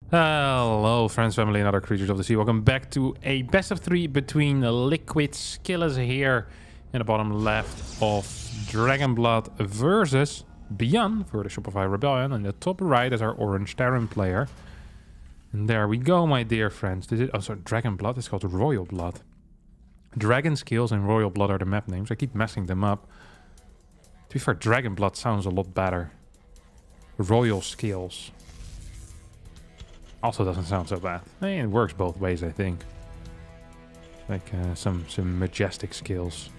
Hello friends, family and other creatures of the sea. Welcome back to a best of 3 between Liquid Skillous here in the bottom left of Dragonblood versus ByuN for the Shopify Rebellion. And the top right is our Orange Terran player. And there we go, my dear friends. This is, oh, sorry, Dragonblood is called Royal Blood. Dragon Skills and Royal Blood are the map names. I keep messing them up. To be fair, Dragonblood sounds a lot better. Royal Skills also doesn't sound so bad. It works both ways, I think. Like some majestic skills.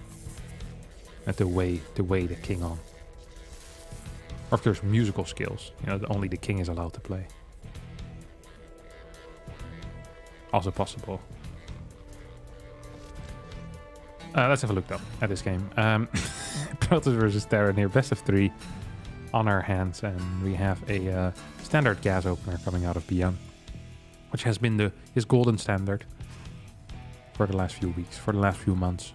At the way the king on. Or if there's musical skills, you know, only the king is allowed to play. Also possible. Let's have a look though at this game. Protoss versus Terran here, best of 3 on our hands, and we have a standard gas opener coming out of ByuN, which has been his golden standard for the last few weeks, for the last few months.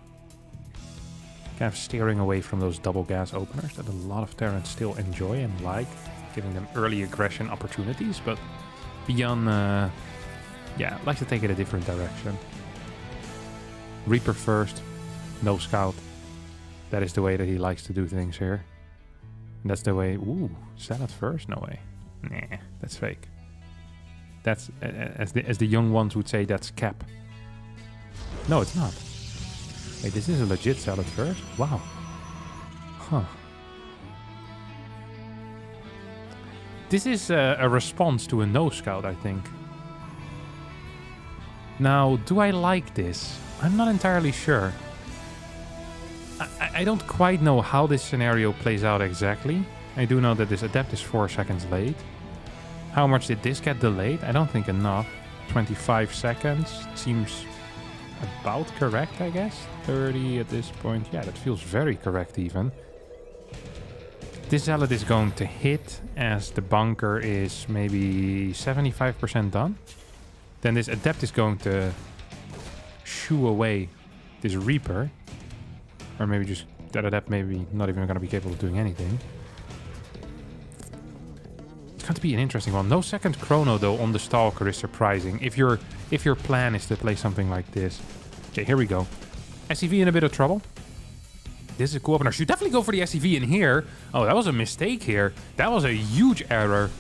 Kind of steering away from those double gas openers that a lot of Terrans still enjoy and like, giving them early aggression opportunities, but ByuN, yeah, likes to take it a different direction. Reaper first, no scout. That is the way that he likes to do things here. And that's the way... Ooh, Zealot first? No way. Nah, that's fake. That's, as the young ones would say, that's cap. No, it's not. Wait, this is a legit Zealot first? Wow. Huh. This is a response to a no scout, I think. Now, do I like this? I'm not entirely sure. I don't quite know how this scenario plays out exactly. I do know that this adept is 4 seconds late. How much did this get delayed? I don't think enough. 25 seconds seems about correct, I guess. 30 at this point. Yeah, that feels very correct even. This Zealot is going to hit as the bunker is maybe 75% done. Then this adept is going to shoo away this Reaper. Or maybe just that adept maybe not even going to be capable of doing anything. It's going to be an interesting one. No second chrono though on the Stalker is surprising. If your plan is to play something like this. Okay, here we go. SCV in a bit of trouble. This is a cool opener. Should definitely go for the SCV in here. Oh, that was a mistake here. That was a huge error.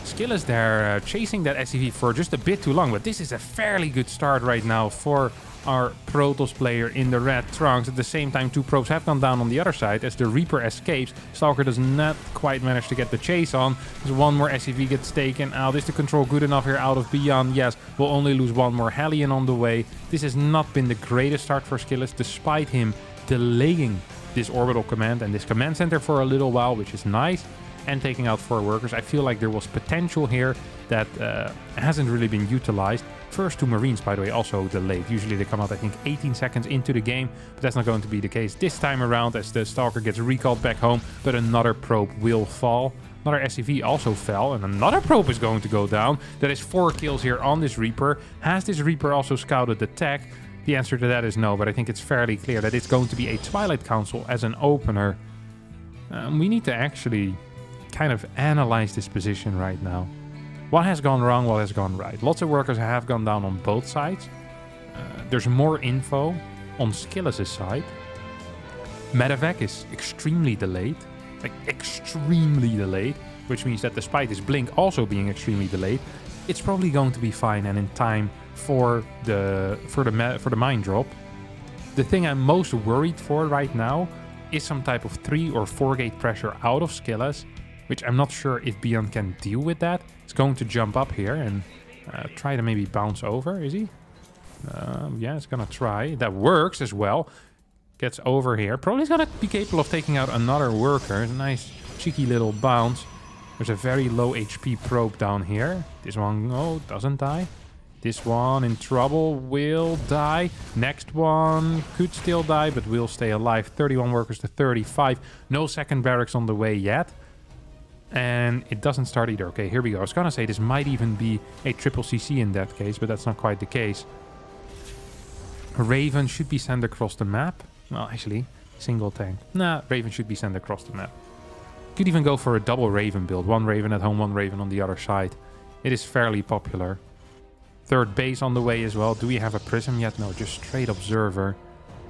Skillous there chasing that SCV for just a bit too long. But this is a fairly good start right now for our Protoss player in the red trunks. At the same time, 2 probes have gone down on the other side as the Reaper escapes. Stalker does not quite manage to get the chase on. There's one more SCV gets taken out. Is the control good enough here out of ByuN? Yes, we'll only lose one more Hellion on the way. This has not been the greatest start for Skillous, despite him delaying this orbital command and this command center for a little while, which is nice, and taking out 4 workers. I feel like there was potential here that hasn't really been utilized. First 2 Marines, by the way, also delayed. Usually they come out, I think, 18 seconds into the game, but that's not going to be the case this time around as the Stalker gets recalled back home, but another probe will fall. Another SCV also fell, and another probe is going to go down. That is 4 kills here on this Reaper. Has this Reaper also scouted the tech? The answer to that is no, but I think it's fairly clear that it's going to be a Twilight Council as an opener. We need to actually kind of analyze this position right now. What has gone wrong, what has gone right? Lots of workers have gone down on both sides. There's more info on Skillous' side. Medevac is extremely delayed. Like, extremely delayed. Which means that despite this blink also being extremely delayed, it's probably going to be fine and in time for the mine drop. The thing I'm most worried for right now is some type of 3 or 4 gate pressure out of Skillous, which I'm not sure if ByuN can deal with that. It's going to jump up here and try to maybe bounce over, is he? Yeah, it's gonna try. That works as well. Gets over here. Probably is gonna be capable of taking out another worker. Nice cheeky little bounce. There's a very low HP probe down here. This one, oh, doesn't die. This one in trouble, will die. Next one could still die, but will stay alive. 31 workers to 35. No second barracks on the way yet. And it doesn't start either. Okay, here we go. I was gonna say this might even be a triple CC in that case, but that's not quite the case. Raven should be sent across the map. Well, actually, single tank. Nah, Raven should be sent across the map. Could even go for a double Raven build. 1 Raven at home, 1 Raven on the other side. It is fairly popular. Third base on the way as well. Do we have a prism yet? No, just straight observer.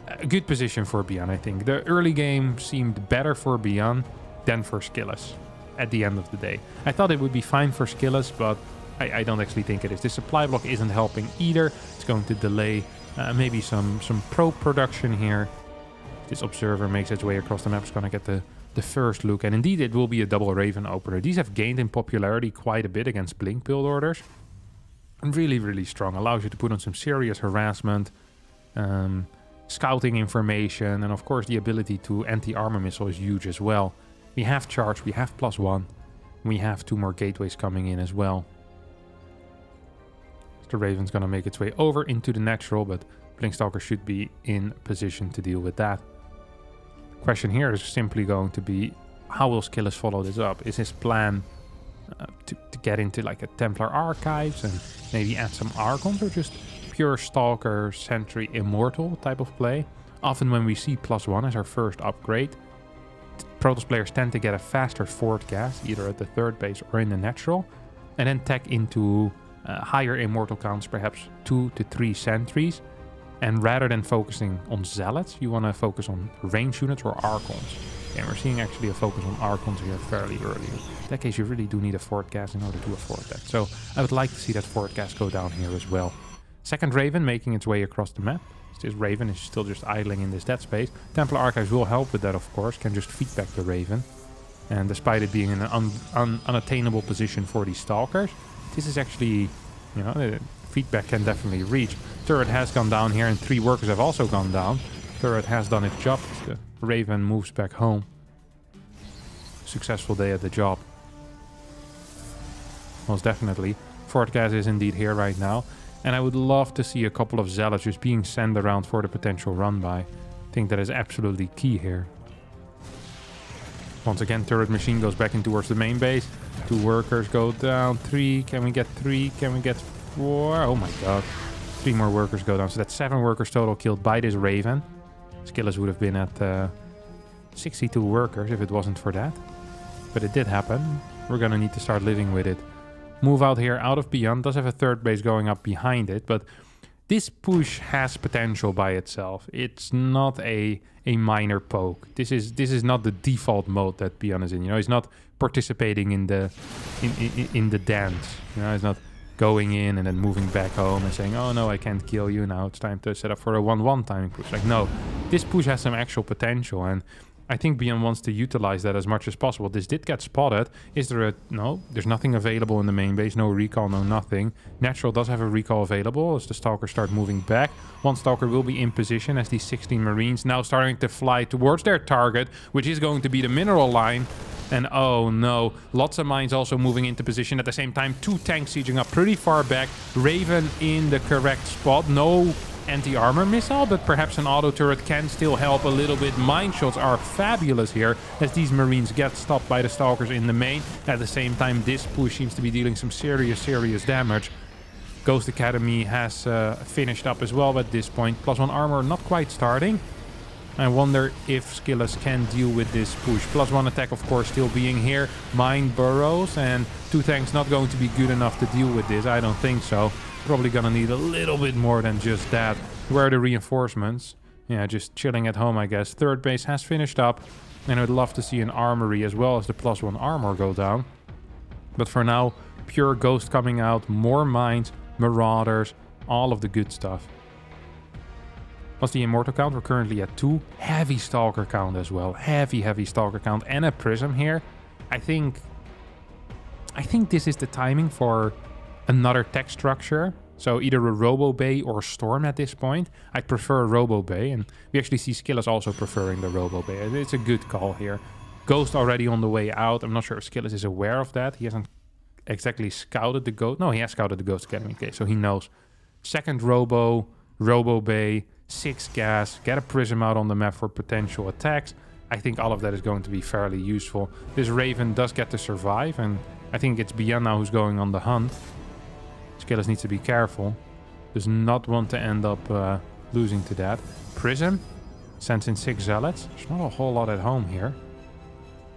A good position for ByuN, I think. The early game seemed better for ByuN than for Skillous at the end of the day. I thought it would be fine for Skillous, but I don't actually think it is. This supply block isn't helping either. It's going to delay maybe some probe production here. This observer makes its way across the map. It's going to get the first look. And indeed, it will be a double Raven opener. These have gained in popularity quite a bit against Blink build orders. And really, really strong. Allows you to put on some serious harassment, scouting information, and of course the ability to anti-armor missile is huge as well. We have charge, we have +1. We have 2 more gateways coming in as well. The Raven's going to make its way over into the natural, but Blinkstalker should be in position to deal with that. Question here is simply going to be, how will Skillous follow this up? Is his plan to get into like a Templar Archives and maybe add some Archons, or just pure Stalker, Sentry, Immortal type of play? Often when we see +1 as our first upgrade, Protoss players tend to get a faster forward gas, either at the third base or in the natural, and then tech into higher Immortal counts, perhaps 2 to 3 Sentries. And rather than focusing on Zealots, you want to focus on range units or Archons. And we're seeing actually a focus on Archons here fairly early. In that case, you really do need a forward gas in order to afford that. So I would like to see that forward gas go down here as well. Second Raven making its way across the map. This Raven is still just idling in this dead space. Templar Archives will help with that, of course. Can just feed back the Raven. And despite it being in an unattainable position for these Stalkers, this is actually, you know, the feedback can definitely reach. Turret has gone down here, and 3 workers have also gone down. Turret has done its job. The Raven moves back home. Successful day at the job. Most definitely. Forward gas is indeed here right now. And I would love to see a couple of Zealots just being sent around for the potential run-by. I think that is absolutely key here. Once again, turret machine goes back in towards the main base. 2 workers go down. 3. Can we get 3? Can we get 4? Oh my god. 3 more workers go down. So that's 7 workers total killed by this Raven. Skillous would have been at 62 workers if it wasn't for that. But it did happen. We're going to need to start living with it. Move out here out of ByuN. Does have a third base going up behind it. But this push has potential by itself. It's not a minor poke. This is not the default mode that ByuN is in. You know, he's not participating in the dance. You know, he's not going in and then moving back home and saying, oh no, I can't kill you, now it's time to set up for a 1-1 timing push. Like, no, this push has some actual potential, and I think ByuN wants to utilize that as much as possible. This did get spotted. Is there a... No, there's nothing available in the main base. No recall, no nothing. Natural does have a recall available as the Stalkers start moving back. 1 Stalker will be in position as these 16 Marines now starting to fly towards their target, which is going to be the mineral line. And oh no, lots of mines also moving into position at the same time. 2 tanks sieging up pretty far back. Raven in the correct spot. No anti-armor missile, but perhaps an auto turret can still help a little bit. Mine shots are fabulous here as these Marines get stopped by the Stalkers in the main. At the same time, this push seems to be dealing some serious damage. Ghost Academy has finished up as well at this point. +1 armor not quite starting. I wonder if Skillous can deal with this push. +1 attack, of course, still being here. Mine burrows, and 2 tanks not going to be good enough to deal with this. I don't think so. Probably gonna need a little bit more than just that. Where are the reinforcements? Yeah, just chilling at home, I guess. Third base has finished up. And I'd love to see an armory as well as the +1 armor go down. But for now, pure Ghost coming out. More mines, Marauders, all of the good stuff. What's the Immortal count? We're currently at 2. Heavy Stalker count as well. Heavy Stalker count. And a Prism here. I think this is the timing for another tech structure. So either a Robo Bay or Storm at this point. I'd prefer a Robo Bay. And we actually see Skillous also preferring the Robo Bay. It's a good call here. Ghost already on the way out. I'm not sure if Skillous is aware of that. He hasn't exactly scouted the Ghost. No, he has scouted the Ghost Academy. Okay, so he knows. Second Robo Bay. 6 gas, get a Prism out on the map for potential attacks. I think all of that is going to be fairly useful. This Raven does get to survive, and I think it's ByuN now who's going on the hunt. Skillous needs to be careful. Does not want to end up losing to that. Prism sends in 6 Zealots. There's not a whole lot at home here.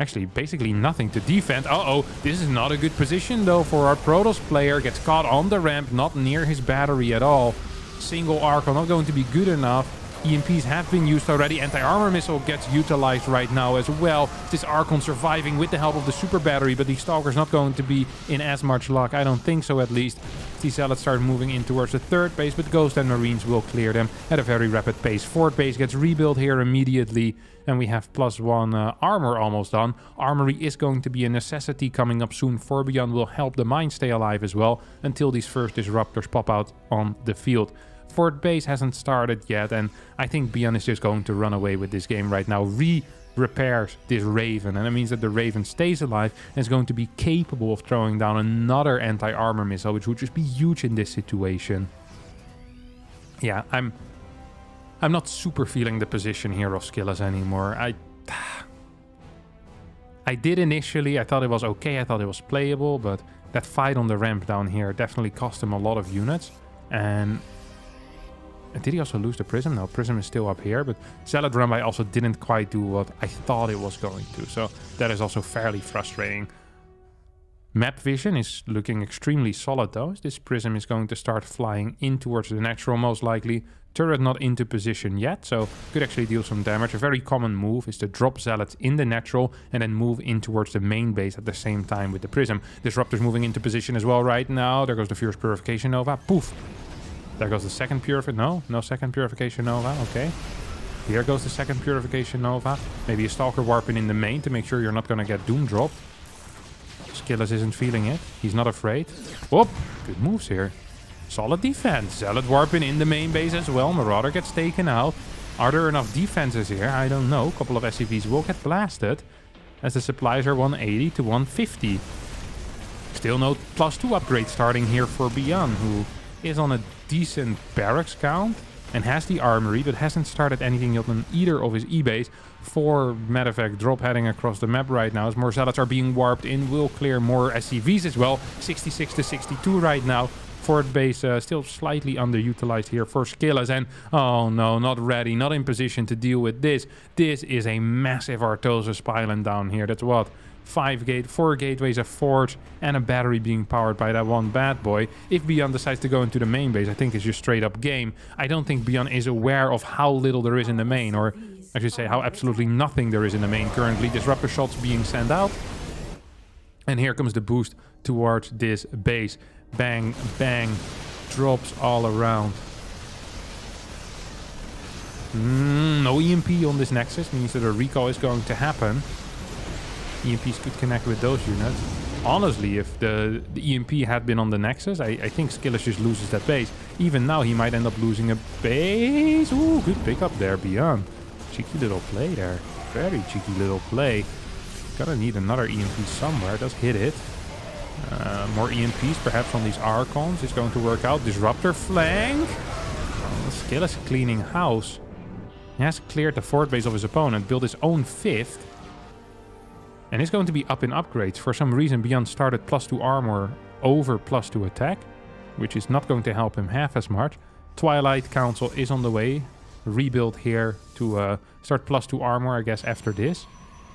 Actually, basically nothing to defend. Uh-oh, this is not a good position, though, for our Protoss player. Gets caught on the ramp, not near his battery at all. Single Archon, not going to be good enough. EMPs have been used already. Anti-armor missile gets utilized right now as well. This Archon surviving with the help of the super battery, but the Stalker's not going to be in as much luck. I don't think so, at least. The Zealots start moving in towards the third base, but Ghost and Marines will clear them at a very rapid pace. Fourth base gets rebuilt here immediately, and we have +1 armor almost done. Armory is going to be a necessity coming up soon. ByuN will help the mine stay alive as well until these first disruptors pop out on the field. Fourth base hasn't started yet, and I think ByuN is just going to run away with this game right now. Repairs this Raven, and that means that the Raven stays alive and is going to be capable of throwing down another anti-armor missile, which would just be huge in this situation. Yeah, I'm not super feeling the position here of Skillous anymore. I did initially. I thought it was okay. I thought it was playable, but that fight on the ramp down here definitely cost him a lot of units. And did he also lose the Prism? No, Prism is still up here, but Zealot Runby also didn't quite do what I thought it was going to. So that is also fairly frustrating. Map vision is looking extremely solid though. This Prism is going to start flying in towards the natural most likely. Turret not into position yet, so could actually deal some damage. A very common move is to drop Zealots in the natural and then move in towards the main base at the same time with the Prism. Disruptor's moving into position as well right now. There goes the Fierce Purification Nova. Poof! There goes the second Purification. No second Purification Nova. Okay. Here goes the second Purification Nova. Maybe a Stalker warping in the main to make sure you're not going to get Doom dropped. Skillous isn't feeling it. He's not afraid. Whoop! Good moves here. Solid defense. Zealot warping in the main base as well. Marauder gets taken out. Are there enough defenses here? I don't know. A couple of SCVs will get blasted as the supplies are 180 to 150. Still no +2 upgrade starting here for ByuN, who is on a decent barracks count and has the armory, but hasn't started anything yet on either of his E-base. 4 medevac drop heading across the map right now as more Zealots are being warped in. Will clear more SCVs as well. 66 to 62 right now. Fourth base still slightly underutilized here for Skillous, and oh no, not ready, not in position to deal with this. This is a massive Artosis pylon down here. That's what? 4 gateways, a forge, and a battery being powered by that one bad boy. If ByuN decides to go into the main base, I think it's just straight up game. I don't think ByuN is aware of how little there is in the main, or I should say how absolutely nothing there is in the main currently. Disruptor shots being sent out. And here comes the boost towards this base. Bang, bang, drops all around. No EMP on this Nexus, means that a recall is going to happen. EMPs could connect with those units. Honestly, if the EMP had been on the Nexus, I think Skillous just loses that base. Even now, he might end up losing a base. Ooh, good pickup there, ByuN. Cheeky little play there. Very cheeky little play. Gonna need another EMP somewhere. Does hit it. More EMPs, perhaps on these Archons. It's going to work out. Disruptor flank. Skillous cleaning house. He has cleared the fourth base of his opponent, built his own fifth. And it's going to be up in upgrades. For some reason, ByuN started +2 armor over +2 attack, which is not going to help him half as much. Twilight Council is on the way. Rebuild here to start +2 armor, I guess, after this.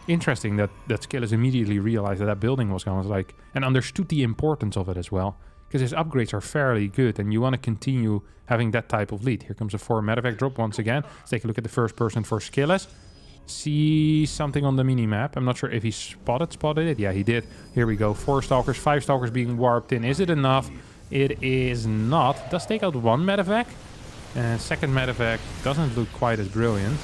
Interesting that Skillous immediately realized that that building was gone, like, and understood the importance of it as well. Because his upgrades are fairly good, and you want to continue having that type of lead. Here comes a 4 medevac drop once again. Let's take a look at the first person for Skillous. See something on the mini-map. I'm not sure if he spotted it. Yeah, he did. Here we go. 4 Stalkers, 5 Stalkers being warped in. Is it enough? It is not. Does take out 1 medevac. Second medevac doesn't look quite as brilliant.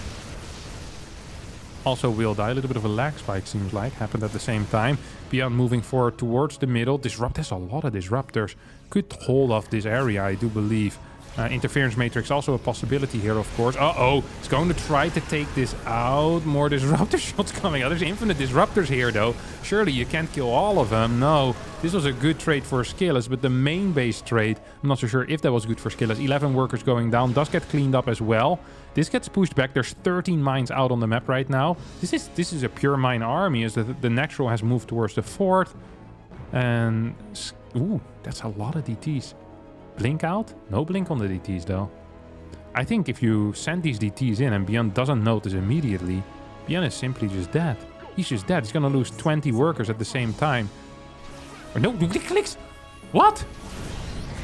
Also will die. A little bit of a lag spike, seems like. Happened at the same time. ByuN moving forward towards the middle. Disrupt has a lot of disruptors. Could hold off this area, I do believe. Interference matrix also a possibility here, of course. Uh-oh, it's going to try to take this out. More disruptor shots coming out. There's infinite disruptors here, though. Surely you can't kill all of them. No, this was a good trade for Skillous, but the main base trade, I'm not so sure if that was good for Skillous. 11 workers going down, does get cleaned up as well. This gets pushed back. There's 13 mines out on the map right now. This is a pure mine army, as the natural has moved towards the fort. And, ooh, that's a lot of DTs. Blink out? No blink on the DTs though. I think if you send these DTs in and ByuN doesn't notice immediately, ByuN is simply just dead. He's just dead. He's gonna lose 20 workers at the same time. Or no, he clicks. What?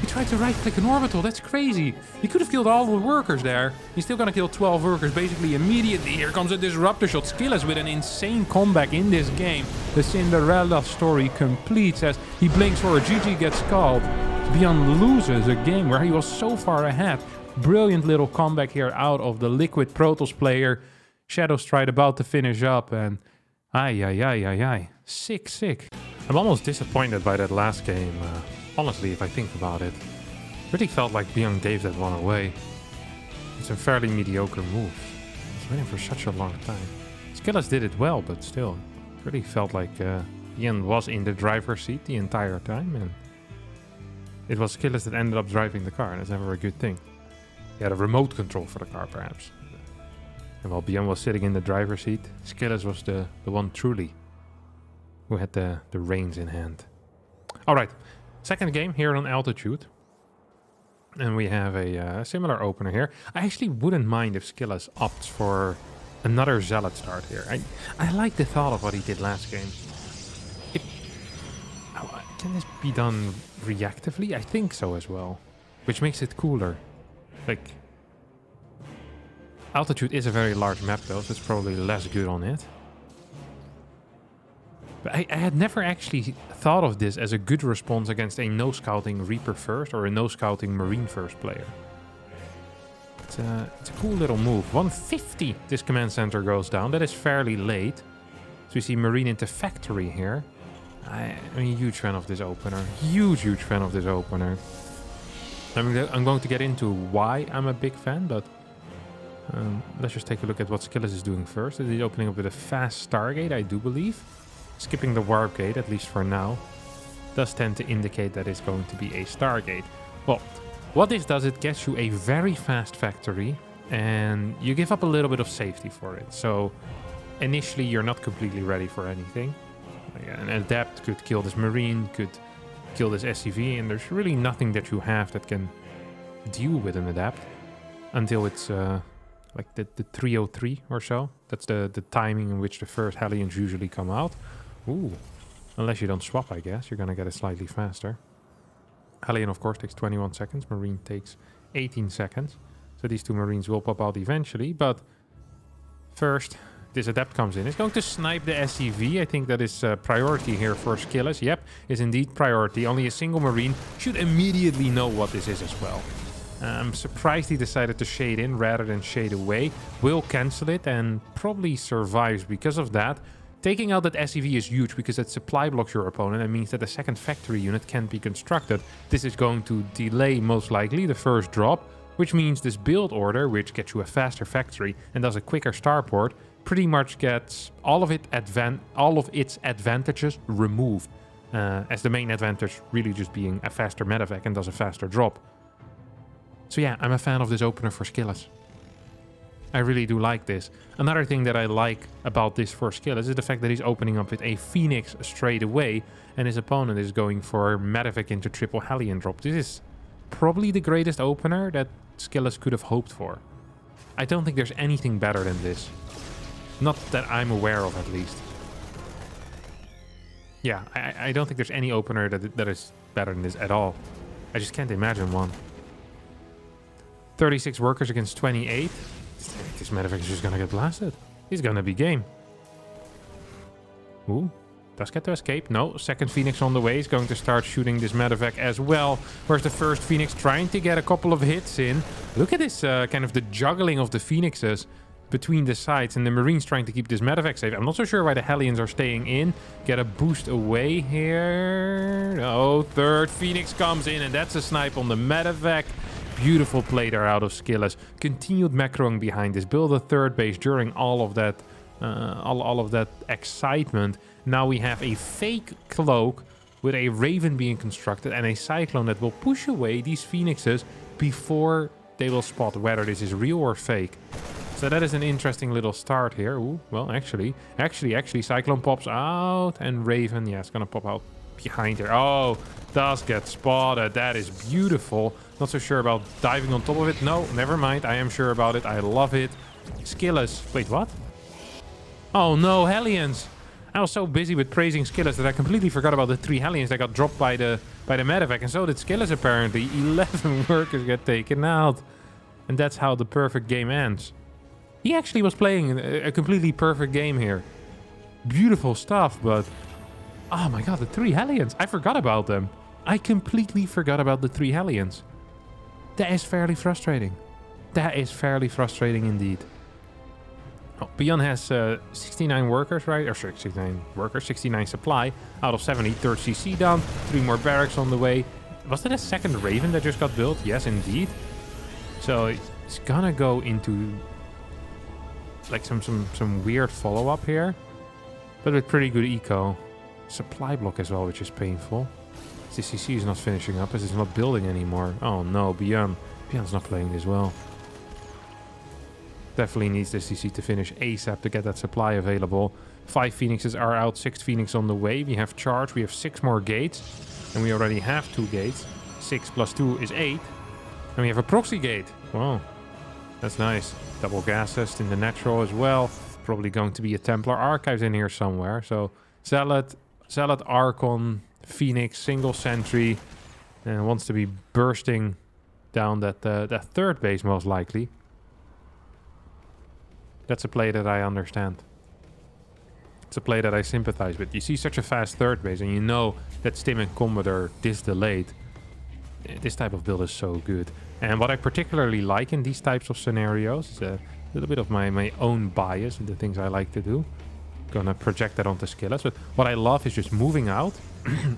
He tried to right-click an orbital. That's crazy. He could have killed all the workers there. He's still gonna kill 12 workers basically immediately. Here comes a disruptor shot. Skillous with an insane comeback in this game. The Cinderella story completes as he blinks for a GG gets called. ByuN loses a game where he was so far ahead. Brilliant little comeback here out of the Liquid Protoss player. Shadow Stride about to finish up and... Ay. Sick. I'm almost disappointed by that last game. Honestly, if I think about it. Really felt like ByuN gave that one away. It's a fairly mediocre move. I was waiting for such a long time. Skillous did it well, but still. Really felt like ByuN was in the driver's seat the entire time. And it was Skillous that ended up driving the car. That's never a good thing. He had a remote control for the car, perhaps. And while ByuN was sitting in the driver's seat, Skillous was the one truly who had the reins in hand. Alright, second game here on Altitude. And we have a similar opener here. I actually wouldn't mind if Skillous opts for another Zealot start here. I like the thought of what he did last game. Can this be done reactively? I think so as well. Which makes it cooler. Like... Altitude is a very large map though, so it's probably less good on it. But I had never actually thought of this as a good response against a no-scouting Reaper first or a no-scouting Marine first player. It's a cool little move. 150 this command center goes down. That is fairly late. So we see Marine into Factory here. I'm a huge fan of this opener. Huge fan of this opener. I'm going to get into why I'm a big fan, but... let's just take a look at what Skillous is doing first. He's opening up with a fast Stargate, I do believe. Skipping the Warp Gate, at least for now. Does tend to indicate that it's going to be a Stargate. Well, what this does, it gets you a very fast factory. And you give up a little bit of safety for it. So, initially you're not completely ready for anything. An Adept could kill this Marine, could kill this SCV. And there's really nothing that you have that can deal with an Adept. Until it's... like the 303 or so. That's the timing in which the first Hellions usually come out. Ooh. Unless you don't swap, I guess. You're going to get it slightly faster. Hellion, of course, takes 21 seconds. Marine takes 18 seconds. So these two Marines will pop out eventually. But first, this Adept comes in. It's going to snipe the SCV. I think that is priority here for Skillous. Yep, is indeed priority. Only a single Marine should immediately know what this is as well. I'm surprised he decided to shade in rather than shade away. Will cancel it and probably survives because of that. Taking out that SCV is huge because it supply blocks your opponent and means that the second factory unit can't be constructed. This is going to delay most likely the first drop, which means this build order, which gets you a faster factory and does a quicker starport, pretty much gets all of its advantages removed. As the main advantage really just being a faster medevac and does a faster drop. So yeah, I'm a fan of this opener for Skillous. I really do like this. Another thing that I like about this for Skillous is the fact that he's opening up with a Phoenix straight away and his opponent is going for medevac into triple Hellion drop. This is probably the greatest opener that Skillous could have hoped for. I don't think there's anything better than this. Not that I'm aware of, at least. Yeah, I don't think there's any opener that is better than this at all. I just can't imagine one. 36 workers against 28. This medevac is just gonna get blasted. He's gonna be game. Ooh, does get to escape. No, second Phoenix on the way. He's going to start shooting this medevac as well. Where's the first Phoenix trying to get a couple of hits in. Look at this kind of the juggling of the Phoenixes between the sides and the Marines trying to keep this medevac safe. I'm not so sure why the Hellions are staying in. Get a boost away here. Oh, third Phoenix comes in and that's a snipe on the medevac. Beautiful play there out of Skillous. Continued macroing behind this. Build a third base during all of that all of that excitement. Now we have a fake cloak with a Raven being constructed and a Cyclone that will push away these Phoenixes before they will spot whether this is real or fake. So that is an interesting little start here. Ooh, well, actually, Cyclone pops out and Raven, yeah, it's gonna pop out behind her. Oh, does get spotted. That is beautiful. Not so sure about diving on top of it. No, never mind. I am sure about it. I love it. Skillous. Wait, what? Oh no, Hellions. I was so busy with praising Skillous that I completely forgot about the 3 Hellions that got dropped by the medevac, and so did Skillous apparently. 11 workers get taken out. And that's how the perfect game ends. He actually was playing a completely perfect game here. Beautiful stuff, but... Oh my god, the 3 Hellions. I forgot about them. I completely forgot about the 3 Hellions. That is fairly frustrating. That is fairly frustrating indeed. Oh, ByuN has 69 workers, right? Or 69 workers, 69 supply out of 70. Third CC down, 3 more barracks on the way. Was that a second Raven that just got built? Yes, indeed. So it's gonna go into like some weird follow-up here, but with pretty good eco. Supply block as well, which is painful. The CC is not finishing up as it's not building anymore. Oh no, ByuN's not playing this well. Definitely needs the CC to finish ASAP to get that supply available. 5 Phoenixes are out, 6 Phoenix on the way. We have charge, we have 6 more gates, and we already have 2 gates. 6 plus 2 is 8. And we have a proxy gate. Wow, that's nice. Double gas test in the natural as well. Probably going to be a Templar Archives in here somewhere. So Zealot, Archon, Phoenix, single sentry, and wants to be bursting down that third base most likely. That's a play that I understand. It's a play that I sympathize with. You see such a fast third base and you know that Stim and Combat are this delayed. This type of build is so good. And what I particularly like in these types of scenarios is a little bit of my own bias and the things I like to do. Gonna project that onto Skillous. But what I love is just moving out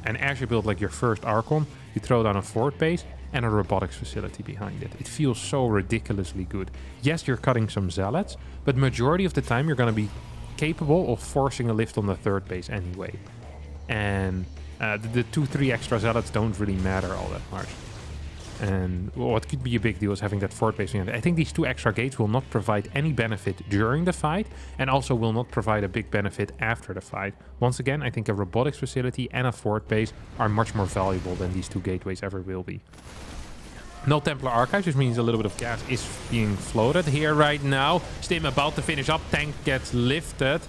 and as you build like your first Archon, you throw down a fort base and a robotics facility behind it. It feels so ridiculously good. Yes, you're cutting some Zealots, but majority of the time you're going to be capable of forcing a lift on the third base anyway. And the 2-3 extra Zealots don't really matter all that much. And what could be a big deal is having that fort base behind it. I think these 2 extra gates will not provide any benefit during the fight and also will not provide a big benefit after the fight. Once again, I think a robotics facility and a fort base are much more valuable than these 2 gateways ever will be. No Templar Archives, which means a little bit of gas is being floated here right now. Stim about to finish up, tank gets lifted.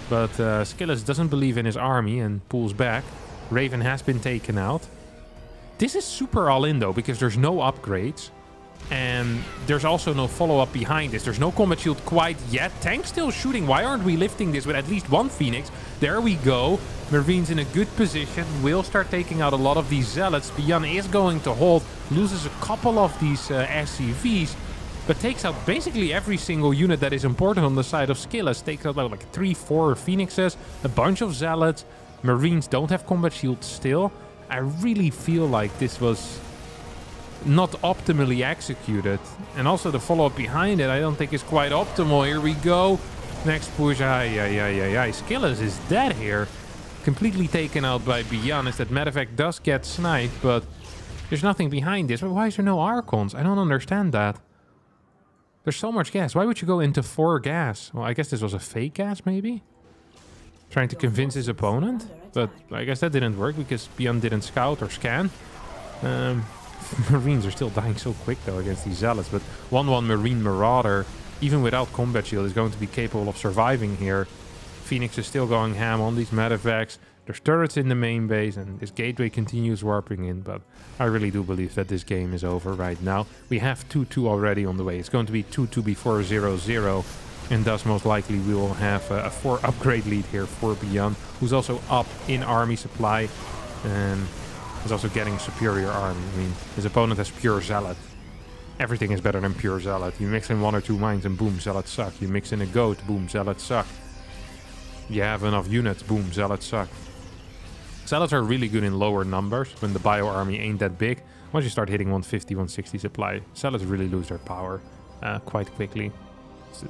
But Skillous doesn't believe in his army and pulls back. Raven has been taken out. This is super all-in though, because there's no upgrades. And there's also no follow-up behind this. There's no combat shield quite yet. Tank still shooting. Why aren't we lifting this with at least 1 Phoenix? There we go. Marine's in a good position. Will start taking out a lot of these Zealots. ByuN is going to hold. Loses a couple of these SCVs. But takes out basically every single unit that is important on the side of Skillous. Takes out like 3-4 Phoenixes. A bunch of Zealots. Marines don't have combat shield still. I really feel like this was not optimally executed. And also the follow-up behind it I don't think is quite optimal. Here we go. Next push. Skillous is dead here. Completely taken out by ByuN as that medevac does get sniped, but there's nothing behind this. But why is there no Archons? I don't understand that. There's so much gas. Why would you go into 4 gas? Well, I guess this was a fake gas maybe? Trying to convince his opponent? But I guess that didn't work because ByuN didn't scout or scan. Marines are still dying so quick though against these Zealots. But 1-1 Marine Marauder, even without combat shield, is going to be capable of surviving here. Phoenix is still going ham on these medevacs. There's turrets in the main base and this gateway continues warping in. But I really do believe that this game is over right now. We have 2-2 already on the way. It's going to be 2-2 before 0-0. And thus, most likely, we will have a 4 upgrade lead here for ByuN, who's also up in army supply and is also getting superior army. I mean, his opponent has pure Zealot. Everything is better than pure Zealot. You mix in 1 or 2 mines and boom, Zealots suck. You mix in a goat, boom, Zealots suck. You have enough units, boom, Zealots suck. Zealots are really good in lower numbers when the bio army ain't that big. Once you start hitting 150, 160 supply, Zealots really lose their power quite quickly.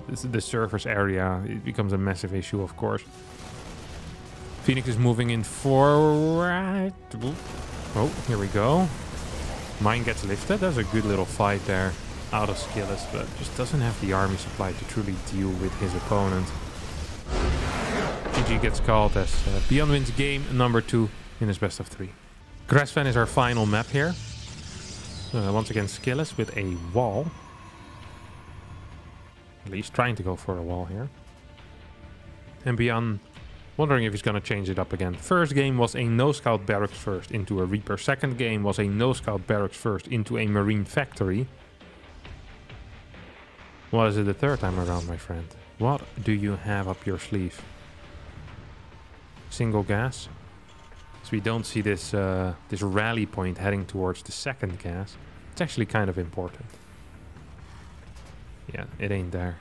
The surface area, it becomes a massive issue, of course. Phoenix is moving in forward. Oh, here we go. Mine gets lifted. That's a good little fight there out of Skillous, but just doesn't have the army supply to truly deal with his opponent. GG gets called as ByuN wins game number 2 in his best of 3. Grassfen is our final map here. Once again, Skillous with a wall. At least trying to go for a wall here. And ByuN Wondering if he's going to change it up again. First game was a no-scout barracks first into a Reaper. Second game was a no-scout barracks first into a Marine factory. What is it the third time around, my friend? What do you have up your sleeve? Single gas. So we don't see this this rally point heading towards the second gas. It's actually kind of important. Yeah, it ain't there.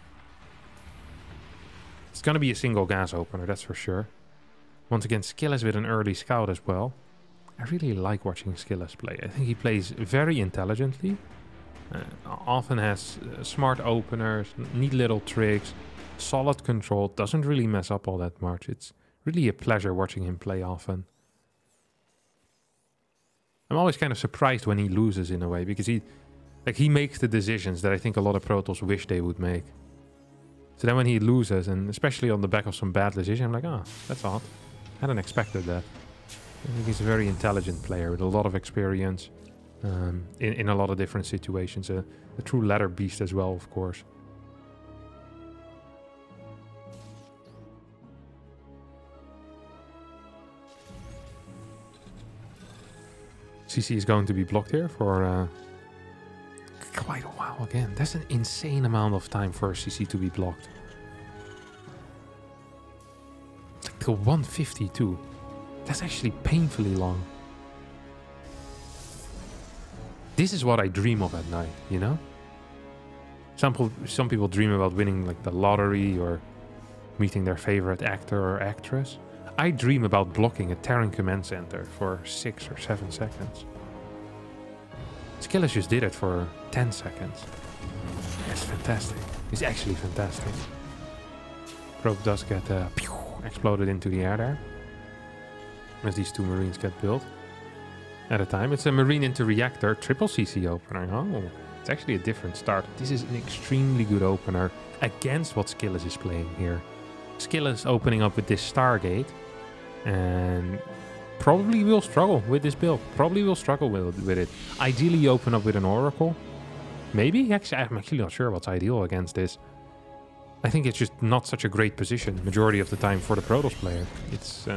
It's going to be a single gas opener, that's for sure. Once again, Skillous with an early scout as well. I really like watching Skillous play. I think he plays very intelligently. Often has smart openers, neat little tricks, solid control. Doesn't really mess up all that much. It's really a pleasure watching him play often. I'm always kind of surprised when he loses in a way, because he makes the decisions that I think a lot of Pro Tools wish they would make. So then when he loses, and especially on the back of some bad decision, I'm like, oh, that's odd. I hadn't expected that. I think he's a very intelligent player with a lot of experience in a lot of different situations. A true ladder beast as well, of course. CC is going to be blocked here for quite a while again. That's an insane amount of time for a CC to be blocked. It's like till 152. That's actually painfully long. This is what I dream of at night, you know? Some people dream about winning like the lottery or meeting their favorite actor or actress. I dream about blocking a Terran command center for 6 or 7 seconds. Skillous just did it for 10 seconds. That's fantastic. It's actually fantastic. Probe does get exploded into the air there. As these two Marines get built at a time. It's a Marine into Reactor, triple CC opener. Oh, it's actually a different start. This is an extremely good opener against what Skillous is playing here. Skillous opening up with this Stargate. And probably will struggle with this build. Probably will struggle with it. Ideally open up with an Oracle. Maybe? Actually, I'm actually not sure what's ideal against this. I think it's just not such a great position majority of the time for the Protoss player. It's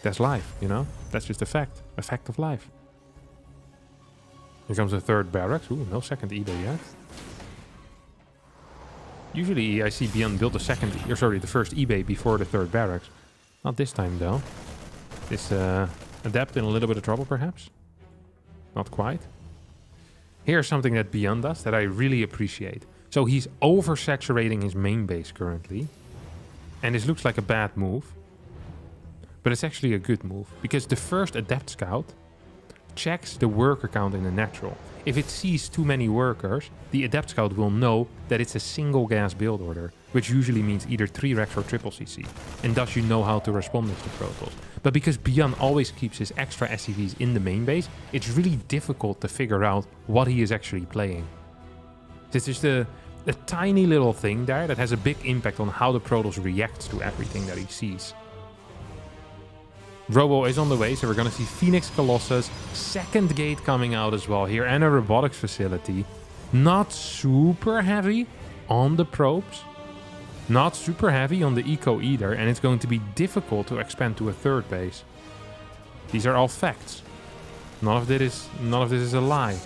that's life, you know? That's just a fact. A fact of life. Here comes the third barracks. Ooh, no second eBay yet. Usually I see ByuN build the first eBay before the third barracks. Not this time, though. This Adept in a little bit of trouble, perhaps? Not quite. Here's something that ByuN does that I really appreciate. So he's oversaturating his main base currently. And this looks like a bad move. But it's actually a good move. Because the first Adept Scout checks the worker count in the natural. If it sees too many workers, the Adept Scout will know that it's a single gas build order, which usually means either 3 Rex or triple CC, and thus you know how to respond with the Protoss. But because ByuN always keeps his extra SCVs in the main base, it's really difficult to figure out what he is actually playing. It's just a tiny little thing there that has a big impact on how the Protoss reacts to everything that he sees. Robo is on the way, so we're going to see Phoenix Colossus, second gate coming out as well here, and a robotics facility. Not super heavy on the probes, not super heavy on the eco either, and it's going to be difficult to expand to a third base. These are all facts. None of this is a lie.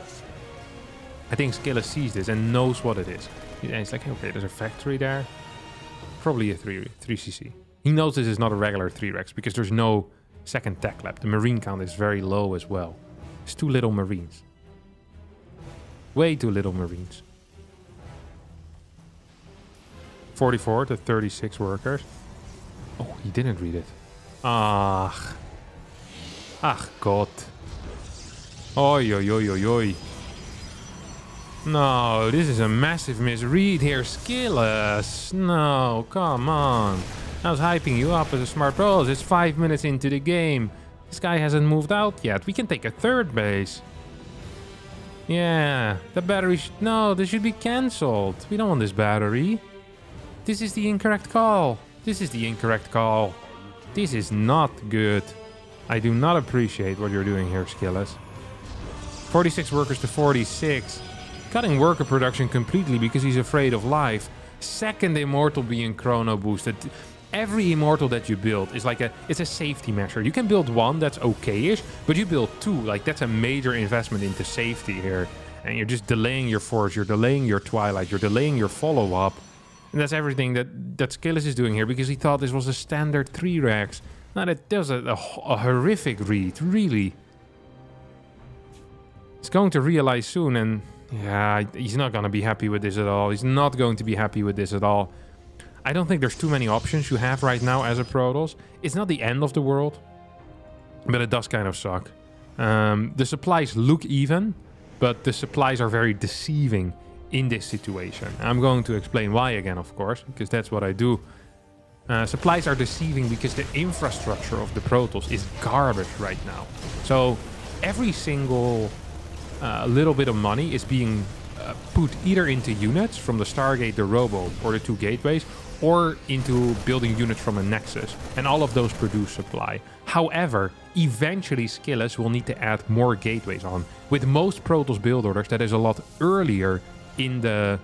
I think Skillous sees this and knows what it is. He's like, okay, there's a factory there. Probably a 3cc. He knows this is not a regular 3-Rex because there's no second tech lab. The Marine count is very low as well. It's too little Marines. Way too little Marines. 44 to 36 workers. Oh, he didn't read it. Ach. Ach, God. Oi, oi, oi, oi, oi. No, this is a massive misread here, Skillous. No, come on. I was hyping you up as a smart pro. It's 5 minutes into the game. This guy hasn't moved out yet. We can take a third base. Yeah, the battery... No, this should be cancelled. We don't want this battery. This is the incorrect call. This is the incorrect call. This is not good. I do not appreciate what you're doing here, Skillous. 46 workers to 46. Cutting worker production completely because he's afraid of life. Second Immortal being chrono boosted. every immortal that you build is like it's a safety measure. You can build one that's okay-ish, but you build two, like that's a major investment into safety here. And you're just delaying your Force, you're delaying your Twilight, you're delaying your follow-up. And that's everything that Skillous is doing here, because he thought this was a standard 3 Rex. Now that was a horrific read, really. He's going to realize soon, and yeah, he's not going to be happy with this at all. He's not going to be happy with this at all. I don't think there's too many options you have right now as a Protoss. It's not the end of the world, but it does kind of suck. The supplies look even, but the supplies are very deceiving in this situation. I'm going to explain why again, of course, because that's what I do. Supplies are deceiving because the infrastructure of the Protoss is garbage right now. So every single little bit of money is being put either into units from the Stargate, the Robo, or the 2 gateways, or into building units from a Nexus. And all of those produce supply. However, eventually Skillous will need to add more gateways on. With most Protoss build orders, that is a lot earlier in the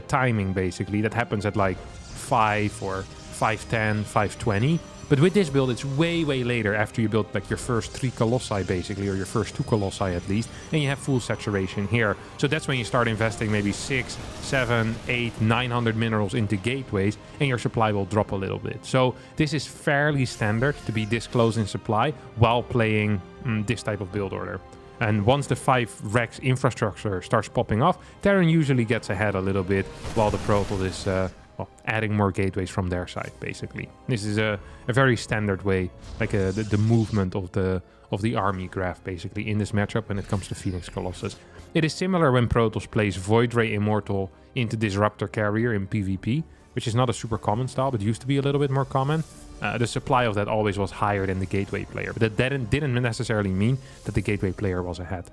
timing, basically. That happens at like 5 or 510, 520. But with this build, it's way, way later after you build like your first 3 Colossi, basically, or your first 2 Colossi at least, and you have full saturation here. So that's when you start investing maybe 6, 7, 8, 900 minerals into gateways, and your supply will drop a little bit. So this is fairly standard to be this close in supply while playing this type of build order. And once the 5 Rex infrastructure starts popping off, Terran usually gets ahead a little bit while the Protoss is well, adding more gateways from their side, basically. This is a very standard way, like the movement of the army graph, basically, in this matchup when it comes to Phoenix Colossus. It is similar when Protoss plays Void Ray Immortal into Disruptor Carrier in PvP, which is not a super common style, but used to be a little bit more common. The supply of that always was higher than the gateway player, but that didn't necessarily mean that the gateway player was ahead.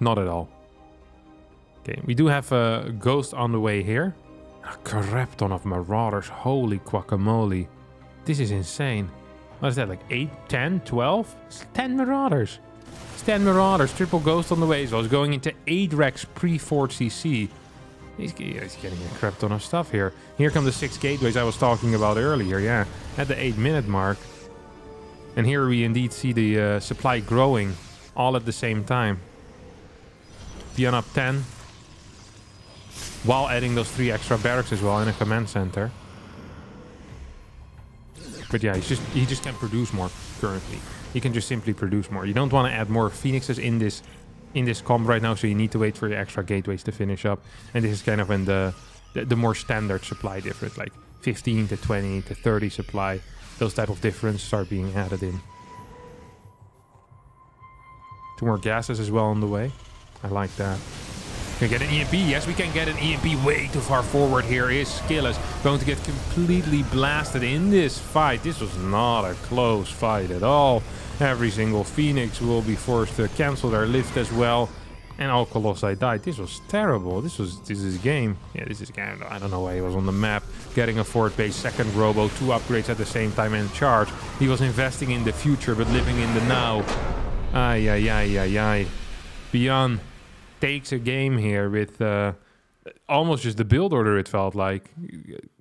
Not at all. Okay, we do have a Ghost on the way here. A crap ton of Marauders, holy guacamole. This is insane. What is that, like 8, 10, 12? It's 10 Marauders. It's 10 Marauders, triple Ghost on the way. So I was going into 8 Rex pre-4 CC. He's getting a crap ton of stuff here. Here come the 6 gateways I was talking about earlier, yeah. At the 8-minute mark. And here we indeed see the supply growing all at the same time. ByuN up 10. While adding those 3 extra barracks as well in a command center. But yeah, he just can produce more currently. He can just simply produce more. You don't want to add more Phoenixes in this comp right now, so you need to wait for the extra gateways to finish up. And this is kind of when the more standard supply difference, like 15 to 20 to 30 supply, those type of difference start being added in. 2 more gases as well on the way. I like that. Can we get an EMP? Yes, we can get an EMP way too far forward here. Is Skillous going to get completely blasted in this fight? This was not a close fight at all. Every single Phoenix will be forced to cancel their lift as well. And all Colossi died. This was terrible. This is game. Yeah, this is game. I don't know why he was on the map. Getting a 4th base, 2nd Robo, 2 upgrades at the same time and charge. He was investing in the future, but living in the now. Ay, ay, ay, ay, ay. ByuN takes a game here with almost just the build order, it felt like.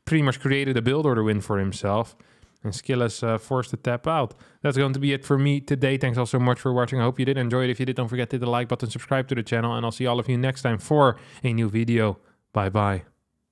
Pretty much created a build order win for himself. And Skillous forced to tap out. That's going to be it for me today. Thanks all so much for watching. I hope you did enjoy it. If you did, don't forget to hit the like button, subscribe to the channel, and I'll see all of you next time for a new video. Bye-bye.